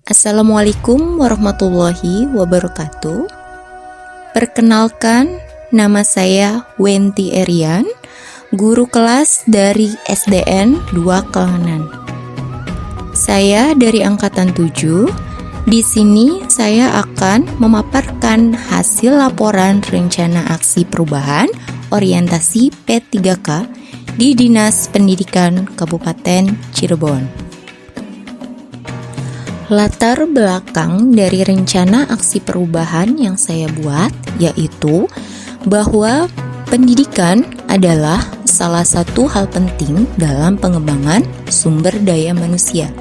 Assalamualaikum warahmatullahi wabarakatuh. Perkenalkan, nama saya Wenti Erian, guru kelas dari SDN 2 Kelangenan. Saya dari angkatan 7. Di sini saya akan memaparkan hasil laporan rencana aksi perubahan orientasi P3K di Dinas Pendidikan Kabupaten Cirebon. Latar belakang dari rencana aksi perubahan yang saya buat yaitu bahwa pendidikan adalah salah satu hal penting dalam pengembangan sumber daya manusia.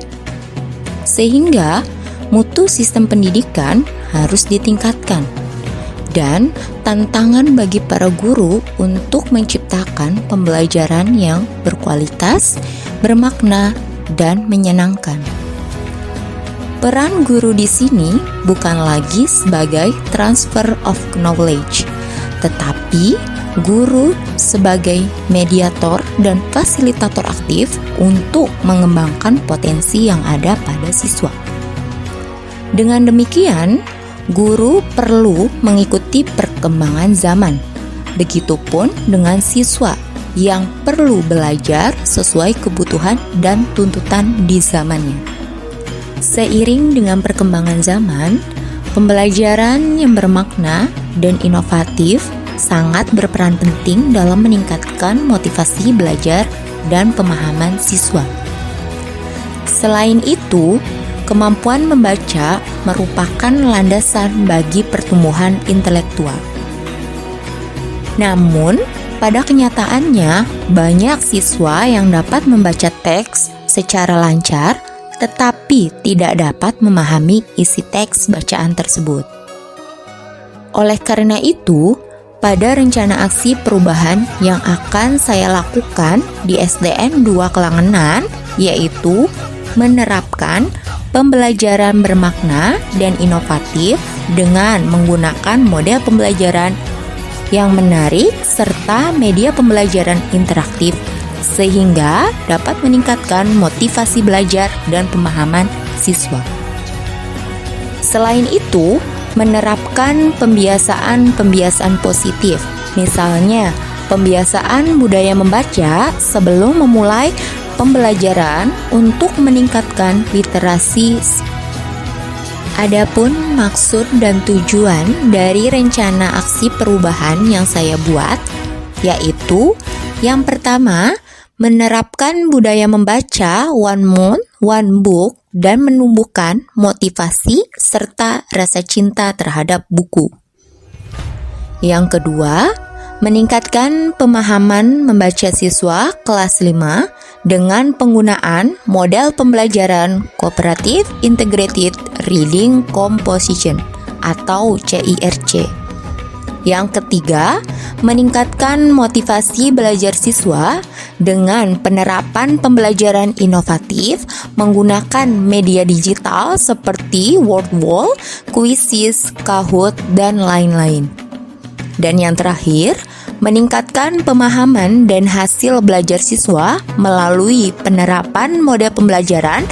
Sehingga mutu sistem pendidikan harus ditingkatkan. Dan tantangan bagi para guru untuk menciptakan pembelajaran yang berkualitas, bermakna, dan menyenangkan. Peran guru di sini bukan lagi sebagai transfer of knowledge, tetapi guru sebagai mediator dan fasilitator aktif untuk mengembangkan potensi yang ada pada siswa. Dengan demikian, guru perlu mengikuti perkembangan zaman. Begitupun dengan siswa yang perlu belajar sesuai kebutuhan dan tuntutan di zamannya. Seiring dengan perkembangan zaman, pembelajaran yang bermakna dan inovatif sangat berperan penting dalam meningkatkan motivasi belajar dan pemahaman siswa. Selain itu, kemampuan membaca merupakan landasan bagi pertumbuhan intelektual. Namun, pada kenyataannya, banyak siswa yang dapat membaca teks secara lancar tetapi tidak dapat memahami isi teks bacaan tersebut. Oleh karena itu, pada rencana aksi perubahan yang akan saya lakukan di SDN 2 Kelangenan, yaitu menerapkan pembelajaran bermakna dan inovatif dengan menggunakan model pembelajaran yang menarik serta media pembelajaran interaktif sehingga dapat meningkatkan motivasi belajar dan pemahaman siswa. Selain itu, menerapkan pembiasaan positif, misalnya pembiasaan budaya membaca sebelum memulai pembelajaran untuk meningkatkan literasi. Adapun maksud dan tujuan dari rencana aksi perubahan yang saya buat, yaitu yang pertama, menerapkan budaya membaca one month, one book, dan menumbuhkan motivasi serta rasa cinta terhadap buku. Yang kedua, meningkatkan pemahaman membaca siswa kelas 5 dengan penggunaan model pembelajaran Cooperative Integrated Reading Composition atau CIRC. Yang ketiga, meningkatkan motivasi belajar siswa dengan penerapan pembelajaran inovatif menggunakan media digital seperti Wordwall, Quizzes, Kahoot, dan lain-lain. Dan yang terakhir, meningkatkan pemahaman dan hasil belajar siswa melalui penerapan model pembelajaran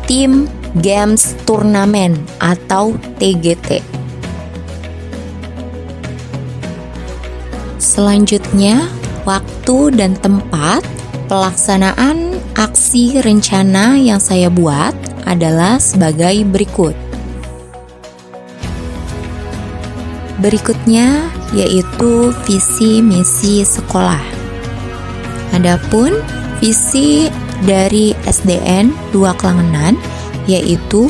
Team Games Turnamen atau TGT. Selanjutnya, waktu dan tempat pelaksanaan aksi rencana yang saya buat adalah sebagai berikut. Berikutnya yaitu visi misi sekolah. Adapun visi dari SDN 2 Kelangenan yaitu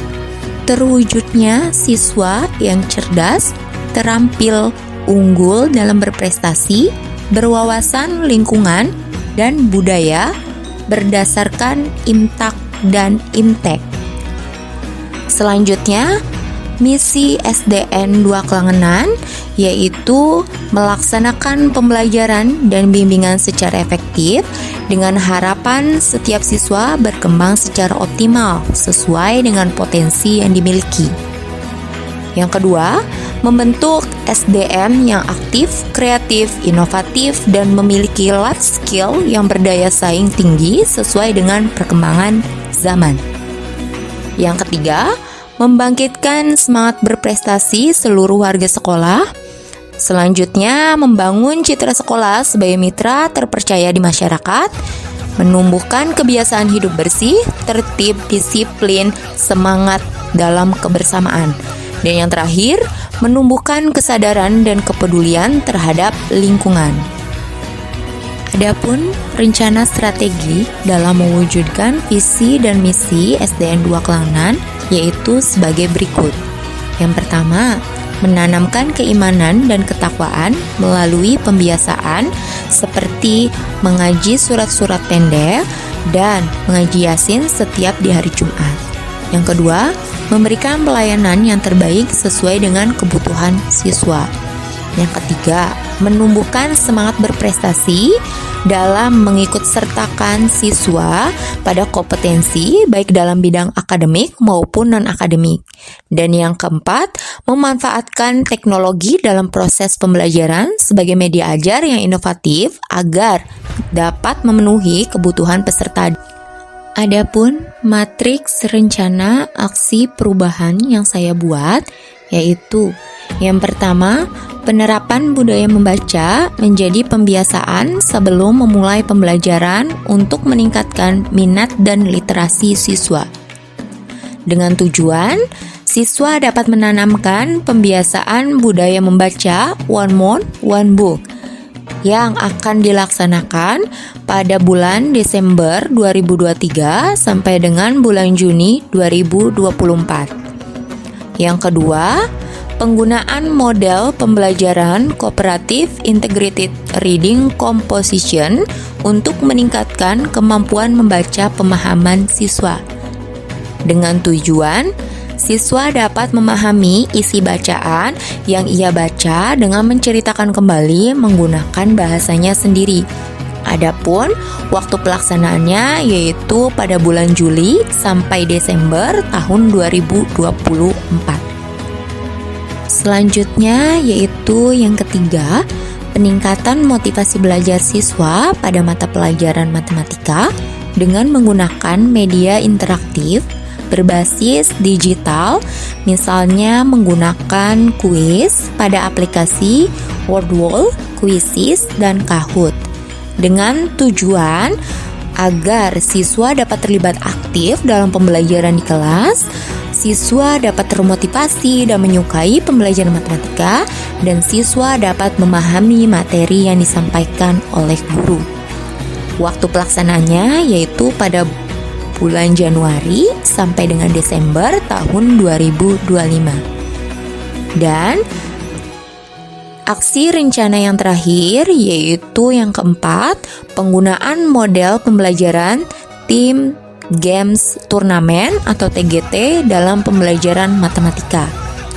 terwujudnya siswa yang cerdas, terampil, unggul dalam berprestasi, berwawasan lingkungan dan budaya berdasarkan IMTAK dan IMTEK. Selanjutnya, misi SDN 2 Kelangenan yaitu melaksanakan pembelajaran dan bimbingan secara efektif dengan harapan setiap siswa berkembang secara optimal sesuai dengan potensi yang dimiliki. Yang kedua, membentuk SDM yang aktif, kreatif, inovatif, dan memiliki life skill yang berdaya saing tinggi sesuai dengan perkembangan zaman. Yang ketiga, membangkitkan semangat berprestasi seluruh warga sekolah. Selanjutnya, membangun citra sekolah sebagai mitra terpercaya di masyarakat, menumbuhkan kebiasaan hidup bersih, tertib, disiplin, semangat dalam kebersamaan. Dan yang terakhir, menumbuhkan kesadaran dan kepedulian terhadap lingkungan. Adapun rencana strategi dalam mewujudkan visi dan misi SDN 2 Klangenan yaitu sebagai berikut. Yang pertama, menanamkan keimanan dan ketakwaan melalui pembiasaan seperti mengaji surat-surat pendek dan mengaji Yasin setiap di hari Jumat. Yang kedua, memberikan pelayanan yang terbaik sesuai dengan kebutuhan siswa. Yang ketiga, menumbuhkan semangat berprestasi dalam mengikut sertakan siswa pada kompetensi baik dalam bidang akademik maupun non-akademik. Dan yang keempat, memanfaatkan teknologi dalam proses pembelajaran sebagai media ajar yang inovatif agar dapat memenuhi kebutuhan peserta. Adapun matriks rencana aksi perubahan yang saya buat yaitu yang pertama, penerapan budaya membaca menjadi pembiasaan sebelum memulai pembelajaran untuk meningkatkan minat dan literasi siswa. Dengan tujuan, siswa dapat menanamkan pembiasaan budaya membaca One Month, One Book yang akan dilaksanakan pada bulan Desember 2023 sampai dengan bulan Juni 2024. Yang kedua, penggunaan model pembelajaran kooperatif integrated reading composition untuk meningkatkan kemampuan membaca pemahaman siswa. Dengan tujuan, siswa dapat memahami isi bacaan yang ia baca dengan menceritakan kembali menggunakan bahasanya sendiri. Adapun waktu pelaksanaannya yaitu pada bulan Juli sampai Desember tahun 2024. Selanjutnya yaitu yang ketiga, peningkatan motivasi belajar siswa pada mata pelajaran matematika dengan menggunakan media interaktif berbasis digital, misalnya menggunakan kuis pada aplikasi Wordwall, Quizizz, dan Kahoot. Dengan tujuan agar siswa dapat terlibat aktif dalam pembelajaran di kelas, siswa dapat termotivasi dan menyukai pembelajaran matematika, dan siswa dapat memahami materi yang disampaikan oleh guru. Waktu pelaksanaannya yaitu pada bulan Januari sampai dengan Desember tahun 2025. Dan aksi rencana yang terakhir yaitu yang keempat, penggunaan model pembelajaran tim games turnamen atau TGT dalam pembelajaran matematika.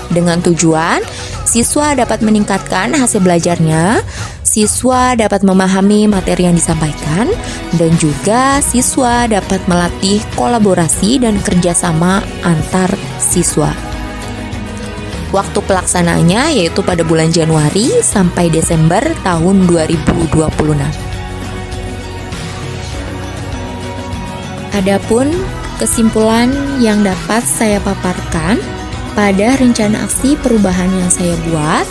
Dengan tujuan, siswa dapat meningkatkan hasil belajarnya, siswa dapat memahami materi yang disampaikan, dan juga siswa dapat melatih kolaborasi dan kerjasama antar siswa. Waktu pelaksanaannya yaitu pada bulan Januari sampai Desember tahun 2026. Adapun kesimpulan yang dapat saya paparkan pada rencana aksi perubahan yang saya buat,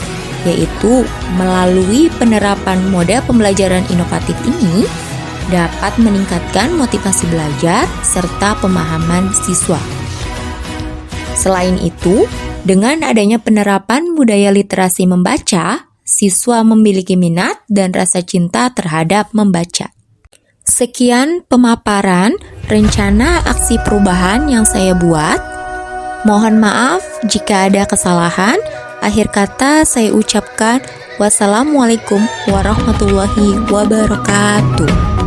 yaitu melalui penerapan model pembelajaran inovatif ini dapat meningkatkan motivasi belajar serta pemahaman siswa. Selain itu, dengan adanya penerapan budaya literasi membaca, siswa memiliki minat dan rasa cinta terhadap membaca. Sekian pemaparan rencana aksi perubahan yang saya buat. Mohon maaf jika ada kesalahan. Akhir kata saya ucapkan wassalamualaikum warahmatullahi wabarakatuh.